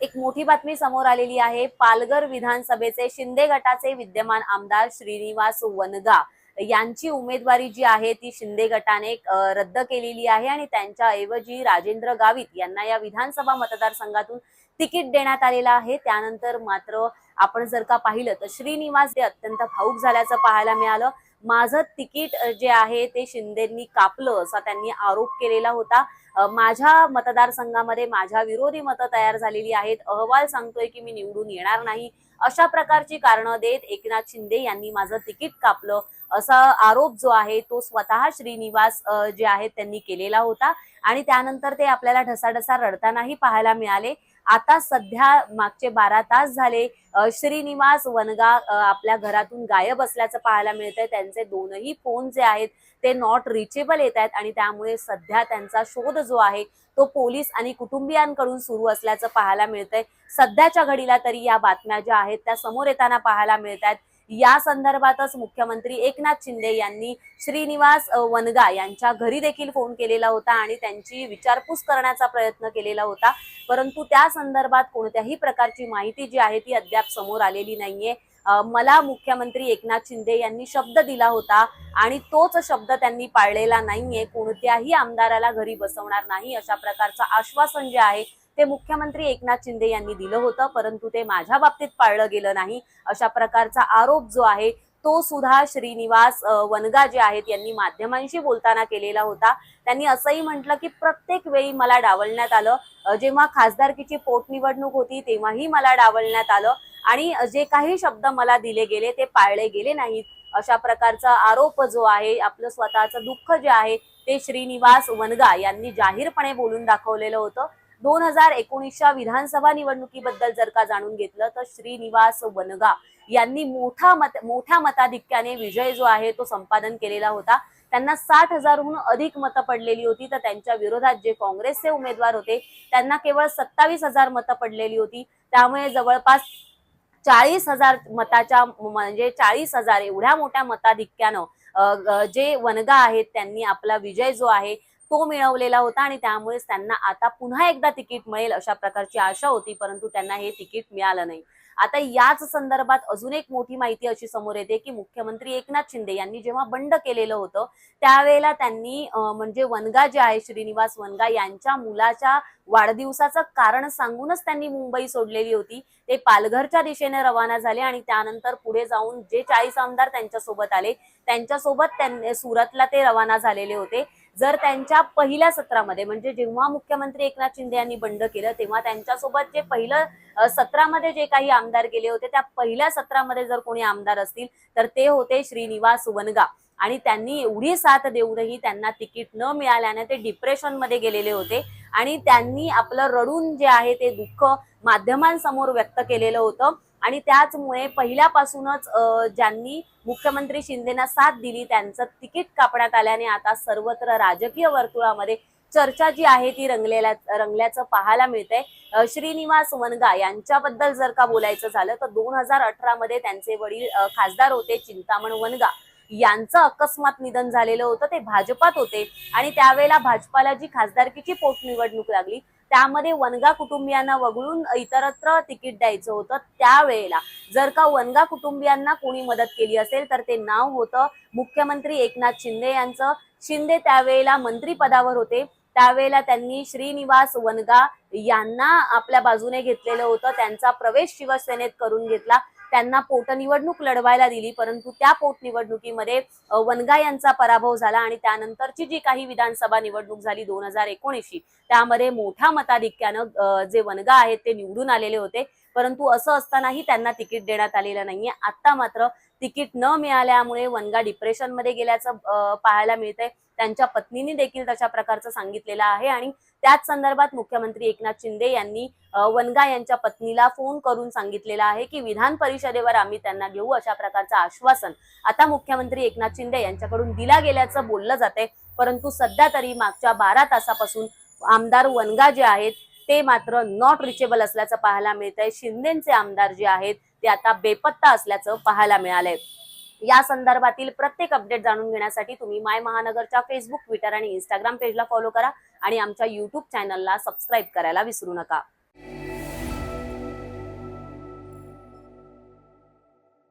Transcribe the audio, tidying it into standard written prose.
एक मोठी बातमी समोर आलेली आहे। पालघर विधानसभेचे शिंदे गटाचे विद्यमान आमदार श्रीनिवास वनगा यांची उमेदवारी जी आहे ती शिंदे गटाने रद्द केलेली आहे आणि त्यांच्या ऐवजी राजेंद्र गावित यांना या विधानसभा मतदारसंघातून तिकीट देण्यात आलेलं आहे। त्यानंतर मात्र आपण जर का पाहिलं तर श्रीनिवास हे अत्यंत भावुक झाल्याचं पाहायला मिळालं। माझं तिकीट जे आहे ते शिंदेंनी कापलं असा त्यांनी आरोप केलेला होता। माझ्या मतदारसंघामध्ये माझ्या विरोधी मतं तयार झालेली आहेत, अहवाल सांगतोय की मी निवडून येणार नाही, अशा प्रकारची कारणं देत एकनाथ शिंदे यांनी माझं तिकीट कापलं असा आरोप जो आहे तो स्वतः श्रीनिवास जे आहेत त्यांनी केलेला होता आणि त्यानंतर ते आपल्याला ढसाढसा रडतानाही पाहायला मिळाले। आता सध्या मागचे 12 तास झाले श्रीनिवास वनगा आपल्या घरातून गायब असल्याचं पाहायला मिळतंय। त्यांचे दोनही फोन जे आहेत ते नॉट रिचेबल येत आहेत आणि त्यामुळे सध्या त्यांचा शोध जो आहे तो पोलीस आणि कुटुंबियांकडून सुरू असल्याचं पाहायला मिळतंय। सध्याच्या घडीला तरी या बातम्या ज्या आहेत त्या समोर येताना पाहायला मिळतात। या संदर्भातच मुख्यमंत्री एकनाथ शिंदे यांनी श्रीनिवास वनगा यांच्या घरी देखील फोन केलेला होता आणि त्यांची विचारपूस करण्याचा प्रयत्न केलेला होता, परंतु त्या संदर्भात कोणत्याही प्रकारची माहिती जी आहे ती अद्याप समोर आलेली नाहीये। मला मुख्यमंत्री एकनाथ शिंदे यांनी शब्द दिला होता आणि तोच शब्द त्यांनी पाळलेला नाहीये, कोणत्याही आमदाराला घरी बसवणार नाही अशा प्रकारचं आश्वासन जे आहे ते मुख्यमंत्री एकनाथ शिंदे यांनी दिलं होतं, परंतु ते माझ्या बाबतीत पाळलं गेलं नाही अशा प्रकारचा आरोप जो आहे तो सुद्धा श्रीनिवास वनगा जे आहेत यांनी माध्यमांशी बोलताना केलेला होता। त्यांनी असंही म्हटलं की प्रत्येक वेळी मला डावलण्यात आलं, जेव्हा खासदारकीची पोटनिवडणूक होती तेव्हाही मला डावलण्यात आलं आणि जे काही शब्द मला दिले गेले ते पाळले गेले नाहीत अशा प्रकारचा आरोप जो आहे, आपलं स्वतःचं दुःख जे आहे ते श्रीनिवास वनगा यांनी जाहीरपणे बोलून दाखवलेलं होतं। 2019च्या विधानसभा निवडणुकीबद्दल जर का जाणून घेतलं तर श्रीनिवास वनगा यांनी मोठ्या मताधिक्याने विजय जो आहे तो संपादन केलेला होता। त्यांना 60,000हून अधिक मतं पडलेली होती, तर त्यांच्या विरोधात जे काँग्रेसचे उमेदवार होते त्यांना केवळ 27,000 मतं पडलेली होती। त्यामुळे जवळपास 40,000 मताच्या म्हणजे 40,000 एवढ्या मोठ्या मताधिक्यानं जे वनगा आहेत त्यांनी आपला विजय जो आहे तो मिळवलेला होता आणि त्यामुळेच त्यांना आता पुन्हा एकदा तिकीट मिळेल अशा प्रकारची आशा होती, परंतु त्यांना हे तिकीट मिळालं नाही। आता याच संदर्भात अजून एक मोठी माहिती अशी समोर येते की मुख्यमंत्री एकनाथ शिंदे यांनी जेव्हा बंड केलेलं होतं त्यावेळेला त्यांनी म्हणजे वनगा जे आहे श्रीनिवास वनगा यांच्या मुलाच्या वाढदिवसाचं कारण सांगूनच त्यांनी मुंबई सोडलेली होती। ते पालघरच्या दिशेने रवाना झाले आणि त्यानंतर पुढे जाऊन जे 40 आमदार त्यांच्यासोबत आले त्यांच्यासोबत त्यांनी सुरतला ते रवाना झालेले होते। जर त्यांच्या पहिल्या सत्रामध्ये म्हणजे जेव्हा मुख्यमंत्री एकनाथ शिंदे यांनी बंड केलं तेव्हा त्यांच्यासोबत जे पहिलं सत्रामध्ये जे काही आमदार गेले होते त्या पहिल्या सत्रामध्ये जर कोणी आमदार असतील तर ते होते श्रीनिवास वनगा आणि त्यांनी एवढी साथ देऊनही त्यांना तिकीट न मिळाल्याने ते डिप्रेशन मध्ये गेलेले होते आणि त्यांनी आपलं रडून जे आहे ते दुःख माध्यमांसमोर व्यक्त केलेलं होतं आणि त्याचमुळे पहिल्यापासूनच ज्यांनी मुख्यमंत्री शिंदेना साथ दिली त्यांचं तिकीट कापण्यात आल्याने आता सर्वत्र राजकीय वर्तुळामध्ये चर्चा जी आहे ती रंगल्याचं पाहायला मिळतंय। श्रीनिवास वनगा यांच्याबद्दल जर का बोलायचं झालं तर 2018 मध्ये त्यांचे वडील खासदार होते चिंतामण वनगा यांचं अकस्मात निधन झालेलं होतं। ते भाजपात होते आणि त्यावेळेला भाजपाला जी खासदारकीची पोटनिवडणूक लागली त्यामध्ये वनगा कुटुंबियांना वगळून इतरत्र तिकीट द्यायचं होतं। त्यावेळेला जर का वनगा कुटुंबियांना कोणी मदत केली असेल तर ते नाव होतं मुख्यमंत्री एकनाथ शिंदे यांचं। शिंदे त्यावेळेला मंत्रिपदावर होते, त्यावेळेला त्यांनी श्रीनिवास वनगा यांना आपल्या बाजूने घेतलेलं होतं, त्यांचा प्रवेश शिवसेनेत करून घेतला, त्यांना पोटनिवडणूक लढवायला दिली, परंतु त्या पोटनिवडणुकीमध्ये वनगा यांचा पराभव झाला आणि त्यानंतरची जी काही विधानसभा निवडणूक झाली 2019 त्यामध्ये मोठ्या मताधिक्यानं जे वनगा आहेत ते निवडून आलेले होते, परंतु असं असतानाही त्यांना तिकीट देण्यात आलेलं नाहीये। आता मात्र तिकीट न मिळाल्यामुळे वनगा डिप्रेशन मध्ये गेल्याचं पाहायला मिळतंय। त्यांच्या पत्नीने देखील तशा प्रकारचं सांगितलेलं आहे आणि त्याच संदर्भात मुख्यमंत्री एकनाथ शिंदे यांनी वनगा यांच्या पत्नीला फोन करून सांगितलेलं आहे की विधान परिषदेवर आम्ही त्यांना घेऊ अशा प्रकारचं आश्वासन आता मुख्यमंत्री एकनाथ शिंदे यांच्याकडून दिला गेल्याचं बोललं जाते, परंतु सध्या तरी मागच्या 12 तासापासून आमदार वनगा जे आहेत ते मात्र नॉट रिचेबल असल्याचं पाहायला मिळतंय। शिंदेचे आमदार जे आहेत ते आता बेपत्ता असल्याचं पाहायला मिळालंय। या संदर्भातील प्रत्येक अपडेट जाणून घेण्यासाठी तुम्ही माय महानगरच्या फेसबुक, ट्विटर आणि इंस्टाग्राम पेजला फॉलो करा आणि आमच्या YouTube चॅनलला सबस्क्राईब करायला विसरू नका।